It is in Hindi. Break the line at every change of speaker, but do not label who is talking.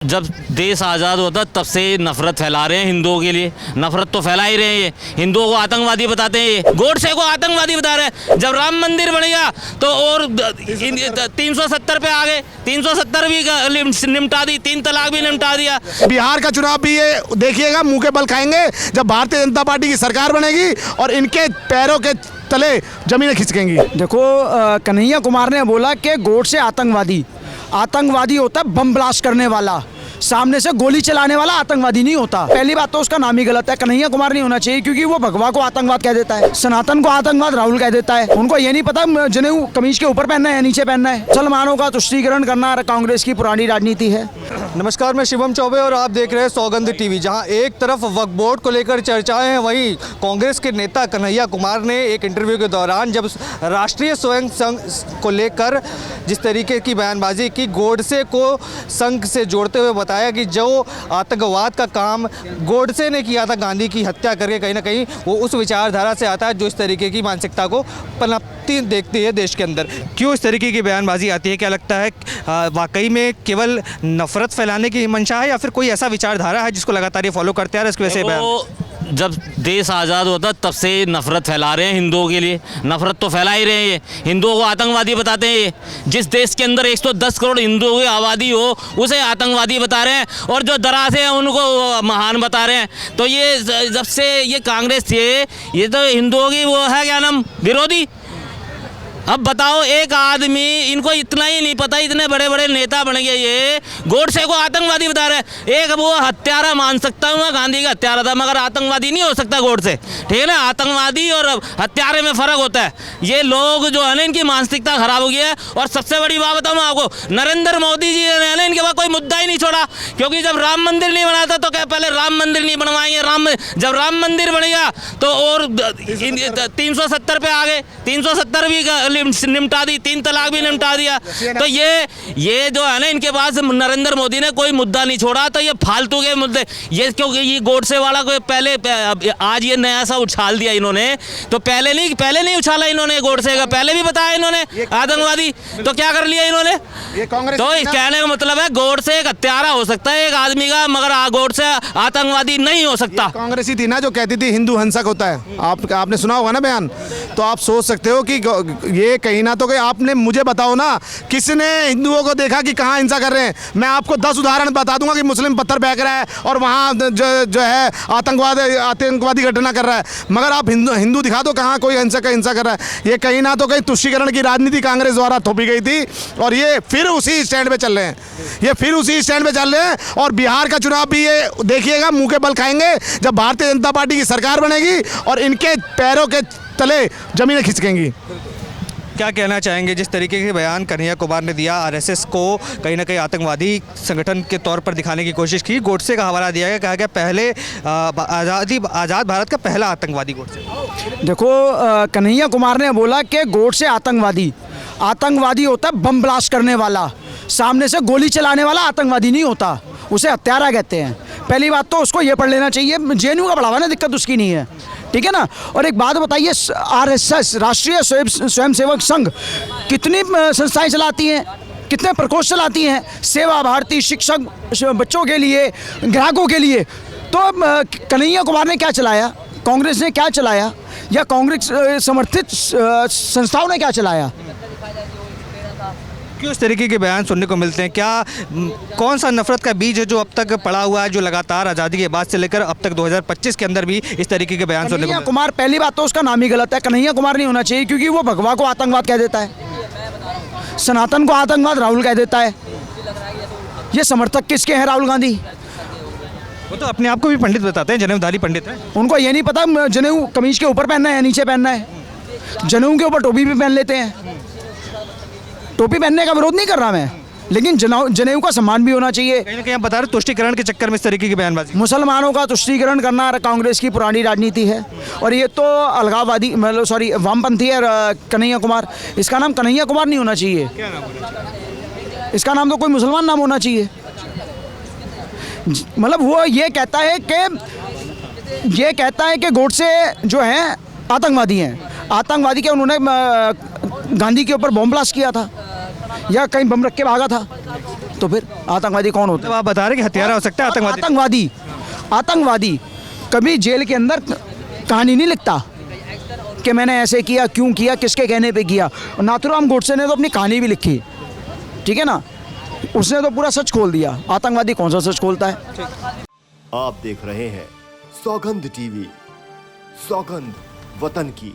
जब देश आज़ाद होता तब से नफरत फैला रहे हैं हिंदुओं के लिए। नफरत तो फैला ही रहे हैं, ये हिंदुओं को आतंकवादी बताते हैं, ये गोडसे को आतंकवादी बता रहे हैं। जब राम मंदिर बन गया तो और 370 पे आ गए, 370 भी निपटा दी, 3 तलाक भी निपटा दिया।
बिहार का चुनाव भी ये देखिएगा, मुंह के बल खाएंगे जब भारतीय जनता पार्टी की सरकार बनेगी और इनके पैरों के तले जमीनें खिसकेंगी।
देखो, कन्हैया कुमार ने बोला कि गोडसे आतंकवादी होता है बम ब्लास्ट करने वाला, सामने से गोली चलाने वाला आतंकवादी नहीं होता। पहली बात तो उसका नाम ही गलत है, कन्हैया कुमार नहीं होना चाहिए, क्योंकि वो भगवा को आतंकवाद कह देता है, सनातन को आतंकवाद राहुल कह देता है। उनको ये नहीं पता जनेऊ कमीज के ऊपर पहनना है या नीचे पहनना है। मुसलमानों का तुष्टीकरण करना कांग्रेस की पुरानी राजनीति है।
नमस्कार, मैं शिवम चौबे और आप देख रहे हैं सौगंध टीवी। जहां एक तरफ वक्फ बोर्ड को लेकर चर्चाएं हैं, वहीं कांग्रेस के नेता कन्हैया कुमार ने एक इंटरव्यू के दौरान जब राष्ट्रीय स्वयं संघ को लेकर जिस तरीके की बयानबाजी की, गोडसे को संघ से जोड़ते हुए बताया कि जो आतंकवाद का काम गोडसे ने किया था गांधी की हत्या करके, कहीं ना कहीं वो उस विचारधारा से आता है जो इस तरीके की मानसिकता को पनपती देखती है देश के अंदर। क्यों इस तरीके की बयानबाजी आती है? क्या लगता है वाकई में केवल नफरत फैलाने की मंशा है या फिर कोई ऐसा विचारधारा है जिसको लगातार ये फॉलो करते आ रहे हैं, इसकी वजह से बयान?
जब देश आज़ाद होता तब से नफरत फैला रहे हैं हिंदुओं के लिए। नफरत तो फैला ही रहे हैं, ये हिंदुओं को आतंकवादी बताते हैं। ये जिस देश के अंदर 110 करोड़ हिंदुओं की आबादी हो उसे आतंकवादी बता रहे हैं, और जो दरासे हैं उनको महान बता रहे हैं। तो ये जब से ये कांग्रेस थी, ये तो हिंदुओं की वो है क्या नाम, विरोधी। अब बताओ, एक आदमी, इनको इतना ही नहीं पता, इतने बड़े बड़े नेता बन गए, ये गोडसे को आतंकवादी बता रहे हैं। एक वो हत्यारा मान सकता हूँ मैं, गांधी का हत्यारा था, मगर आतंकवादी नहीं हो सकता गोडसे, ठीक है ना। आतंकवादी और हत्यारे में फ़र्क होता है। ये लोग जो है ना, इनकी मानसिकता खराब हो गई है। और सबसे बड़ी बात बताऊँ मैं आपको, नरेंद्र मोदी जी ने ना इनके पास कोई मुद्दा ही नहीं छोड़ा, क्योंकि जब राम मंदिर नहीं बना था तो क्या पहले राम मंदिर नहीं बनवाएंगे, जब राम मंदिर बन गया तो और 370 पे आ गए, 370 भी निपटा दी, 3 तलाक भी निपटा दिया। तो ये जो है ना, इनके पास नरेंद्र मोदी ने कोई मुद्दा नहीं छोड़ा। तो ये फालतू के मुद्दे, ये क्योंकि ये गोडसे वाला को पहले, आज ये नया सा उछाल दिया इन्होंने, तो पहले नहीं उछाला इन्होंने गोडसे का, पहले भी बताया इन्होंने आतंकवादी। तो क्या कर लिया इन्होंने? तो इस कहने का मतलब है गोडसे एक हत्यारा हो सकता है एक आदमी का, मगर गोडसे आतंकवादी नहीं हो सकता।
कांग्रेस ही थी ना जो कहती थी हिंदू हिंसक होता है। आपने सुना होगा ना बयान, तो आप सोच सकते हो कि ये कहीं ना तो कहीं, आपने मुझे बताओ ना, किसने हिंदुओं को देखा कि कहाँ हिंसा कर रहे हैं? मैं आपको 10 उदाहरण बता दूंगा कि मुस्लिम पत्थर फेंक रहा है और वहाँ जो है आतंकवादी घटना कर रहा है, मगर आप हिंदू दिखा दो कहाँ कोई हिंसा कर रहा है। ये कहीं ना तो कहीं तुष्टीकरण की राजनीति कांग्रेस द्वारा थोपी गई थी, और ये फिर उसी स्टैंड पे चल रहे हैं। और बिहार का चुनाव भी ये देखिएगा, मुंह के बल खाएंगे जब भारतीय जनता पार्टी की सरकार बनेगी और इनके पैरों के तले जमीनें खिसकेंगी।
क्या कहना चाहेंगे जिस तरीके के बयान कन्हैया कुमार ने दिया? आरएसएस को कहीं ना कहीं आतंकवादी संगठन के तौर पर दिखाने की कोशिश की। गोडसे का हवाला दिया गया, कहा गया पहले आज़ाद भारत का पहला आतंकवादी गोडसे।
देखो, कन्हैया कुमार ने बोला कि गोडसे आतंकवादी होता है बम ब्लास्ट करने वाला, सामने से गोली चलाने वाला आतंकवादी नहीं होता, उसे हत्यारा कहते हैं। पहली बात तो उसको ये पढ़ लेना चाहिए, जेएनयू का बढ़ावा ना, दिक्कत उसकी नहीं है, ठीक है ना। और एक बात बताइए, आरएसएस राष्ट्रीय स्वयंसेवक संघ कितनी संस्थाएं चलाती हैं, कितने प्रकोष्ठ चलाती हैं, सेवा भारती, शिक्षक बच्चों के लिए, ग्राहकों के लिए। तो कन्हैया कुमार ने क्या चलाया, कांग्रेस ने क्या चलाया, या कांग्रेस समर्थित संस्थाओं ने क्या चलाया?
क्यों इस तरीके के बयान सुनने को मिलते हैं? क्या कौन सा नफरत का बीज है जो अब तक पड़ा हुआ है, जो लगातार आज़ादी के बाद से लेकर अब तक 2025 के अंदर भी इस तरीके के बयान सुनने को मिलते हैं?
कुमार, पहली बात तो उसका नाम ही गलत है, कन्हैया कुमार नहीं होना चाहिए, क्योंकि वो भगवा को आतंकवाद कह देता है, सनातन को आतंकवाद राहुल कह देता है। ये समर्थक किसके हैं? राहुल गांधी।
वो तो अपने आप को भी पंडित बताते हैं, जनेऊधारी पंडित हैं।
उनको ये नहीं पता जनेऊ कमीज के ऊपर पहनना है या नीचे पहनना है। जनेऊ के ऊपर टोपी भी पहन लेते हैं। टोपी पहनने का विरोध नहीं कर रहा मैं, लेकिन जनेऊ का सम्मान भी होना चाहिए।
कहीं ना कहीं आप बता रहे तुष्टीकरण के चक्कर में इस तरीके की बयानबाजी।
मुसलमानों का तुष्टीकरण करना कांग्रेस की पुरानी राजनीति है, और ये तो अलगाववादी, मतलब सॉरी, वामपंथी है कन्हैया कुमार। इसका नाम कन्हैया कुमार नहीं होना चाहिए,
क्या नाम होना चाहिए?
इसका नाम तो कोई मुसलमान नाम होना चाहिए। मतलब वो ये कहता है कि गोडसे जो हैं आतंकवादी हैं। आतंकवादी क्या, उन्होंने गांधी के ऊपर बम ब्लास्ट किया था या कहीं बम रख के भागा था? तो फिर आतंकवादी कौन होता
तो आप बता रहे हैं कि हत्यारा हो सकता है
है?
आतंकवादी।
आतंकवादी कभी जेल के अंदर कहानी नहीं लिखता कि मैंने ऐसे किया, क्यों किया, किसके कहने पे किया। और नाथूराम गोडसे ने तो अपनी कहानी भी लिखी, ठीक है ना, उसने तो पूरा सच खोल दिया। आतंकवादी कौन सा सच खोलता है?
आप देख रहे हैं सौगंध टीवी, सौगंध वतन की।